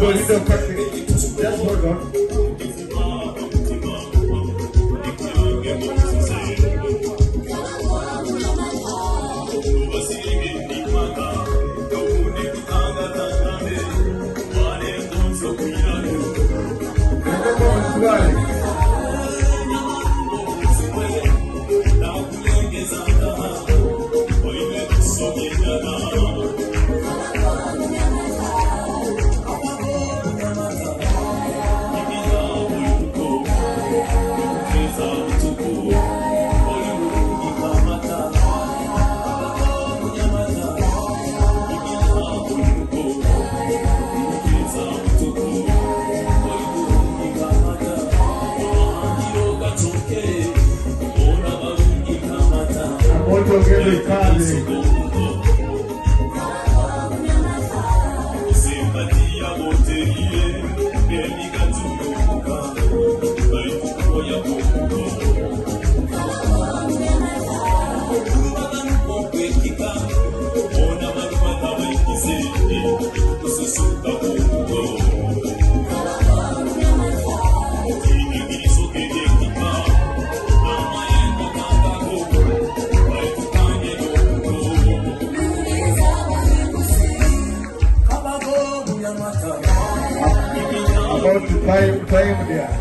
little question. Just hold on. Time there.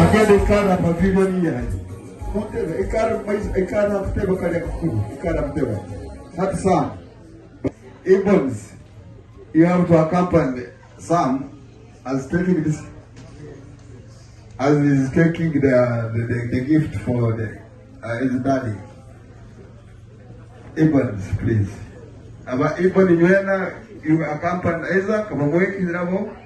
Again, the car of a video here. A car of table that's Sam. Evans, you have to accompany Sam as taking this, as he's taking the gift for his daddy. Evans, please. Aba Evans, you accompany Isaac, Kamaweki, Ramo.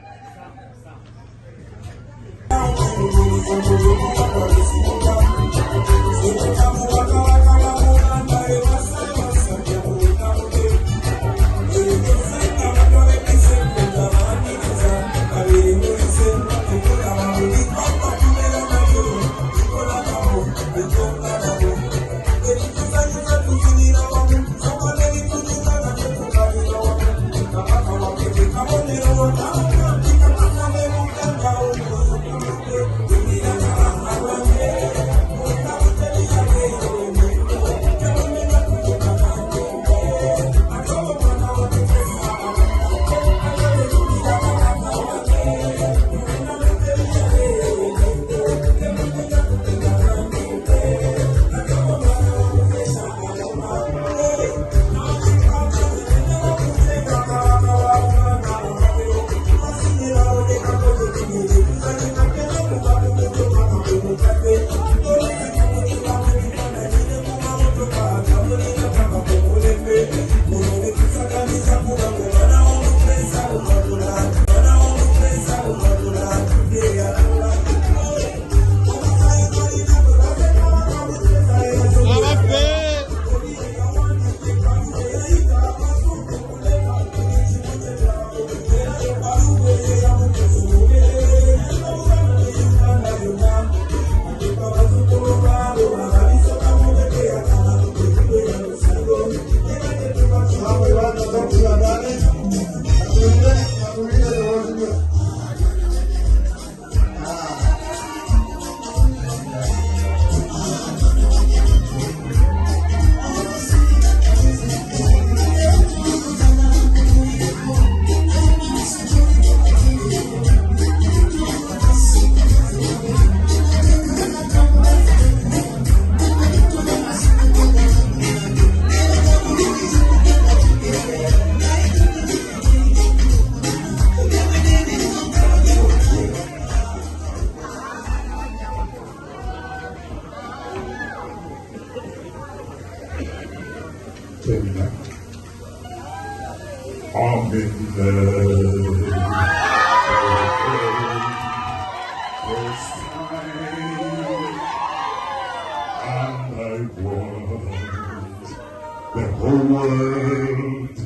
The whole world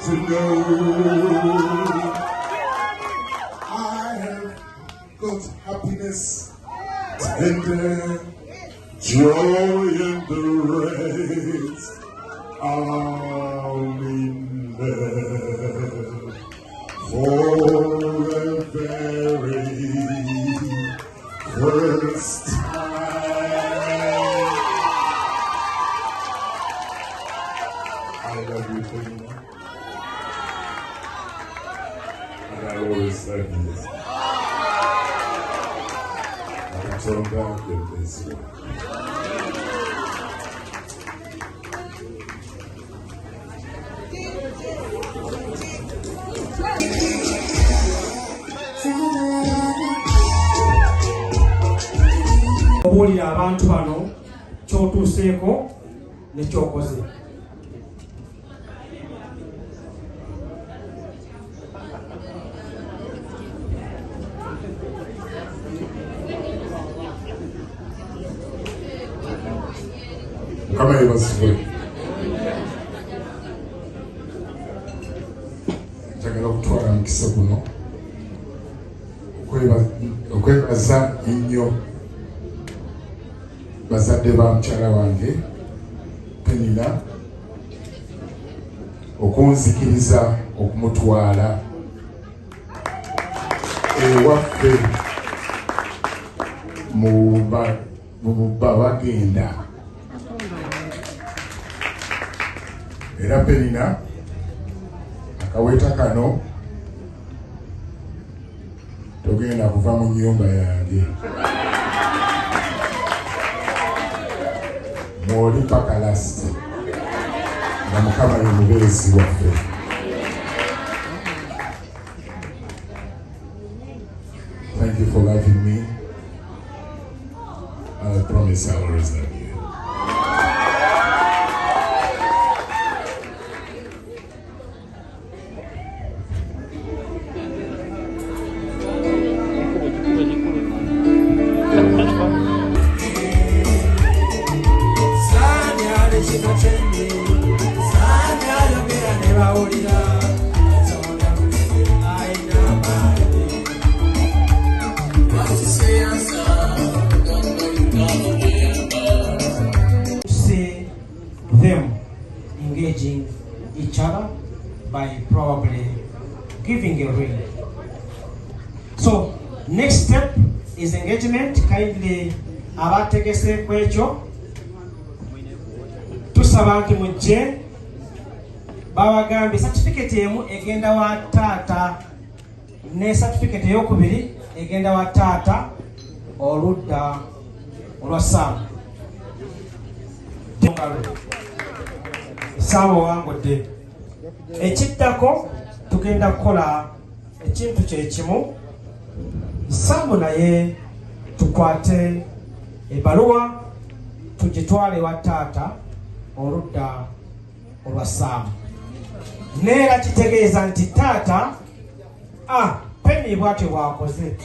to know I have got happiness tender Joy in the race, I'm in love for the very first time. I love you, Penina. And I always love you. I'm so glad you're this way. Obuulira abantu bano ky'otuuseeko ne ky'okoze. Kama yebazibwe njagala okutwala mukisa guno okwebaza ennyo bazadde ba mukyala wange Penina okunzikiriza okumutwala ewaffe mu bagenda. Era Penina akaweta kano togenda kuva mu nnyumba yange mwoli paka lasiti nga Mukama ye mubeezi waffe. Thank you for loving me. I promise I'll always love you. See them engaging each other by probably giving a ring. So next step is engagement. Kindly abategese kwekyo tusaba nti mujje babagambye certificate emu egenda wa taata ne certificate eyokubiri egenda wa taata oludda olwa Saamu. Saamu wangudde. Ekiddako tugenda kukola ekintu kyekimu. Saamu naye tukwate ebbaluwa tugitwale wa taata oludda olwa Saamu. Neera kitegeeza nti taata Penny bwatyo bwakoze.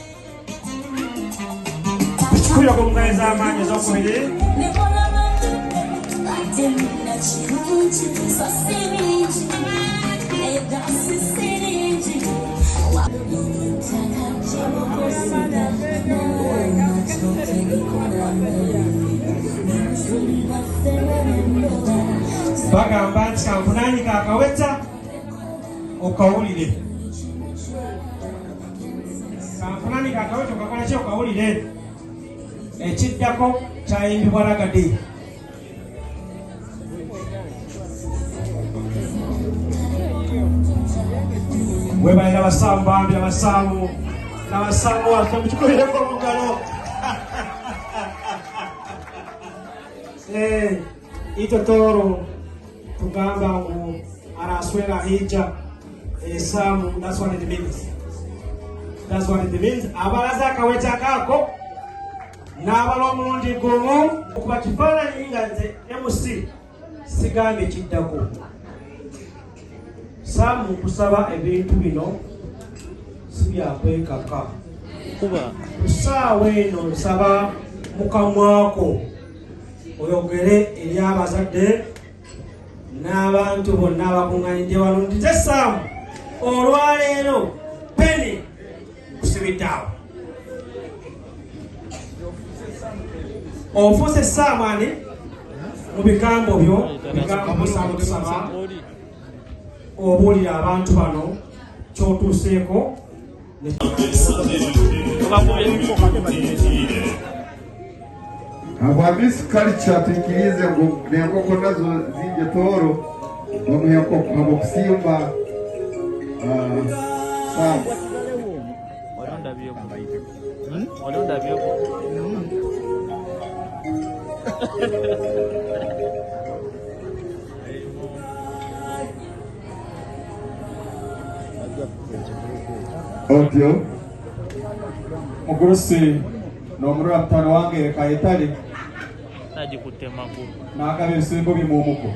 Tukikulira ku mugale z'amaanyi ez'okubiri. Bagamba nti kanvunaanyika akaweta okawulire. Kanvunaanyika akaweta okakola ki okawulire. Ekiddako kyayimbibwa Ragadi. Webalira Basaamu bambi Abasaamu n'Abasaamu waffe mukikubirireko omugalo. Itotoro tugamba ngu araswera hija Saamu. That's what it means. That's what it means. Abalaza akaweta kako n'abala omulundi gumu okuba kifaananyi nga nze MC sigambye kiddako. Saamu kusaba ebintu bino si byakwekaka. Kusaawa eno nsaba mukamwako oyogere eri abazadde n'abantu bonna abakuŋŋaanidde wano nti nze Saamu olwaleero Penny kusibidde awo. ofuse samani mu bigambo byo bigambo musango tusaba obulira abantu bano kyotuuseeko Abamisi culture tukirize ngo nenkoko nazo zinje toro bamuhe nkoko habo kusimba sawa walonda byoko Otyo Mugurusi nomurura mutano wange kayetali taji kutemaguru nagabe ebisembo bimumuko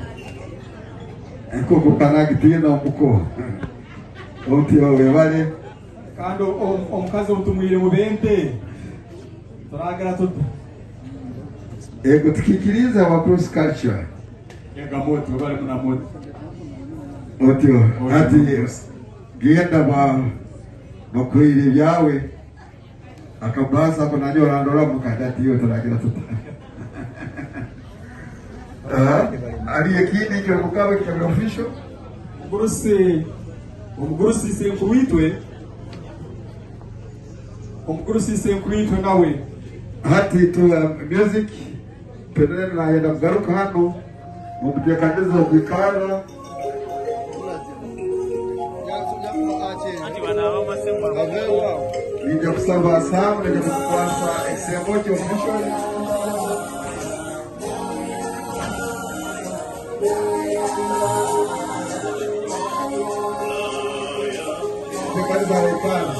enkoko kanagitiina omuko otyo webale kandi omukazi omutumwire mu bente turagera tuta ego tukikiriza wa cross culture yenga moto bali muna moto otyo ati genda bakwire byawe akabasa ko nanyo randora mukadati yo turagira tuta ali ekindi cyo mukabe cyo official omugurusi senkuitwe nawe hati tu music pedele na yenda garuka hano mubyekaniza kwikara nija kusaba samu nija kukwasa exemo cyo official Dekani barekana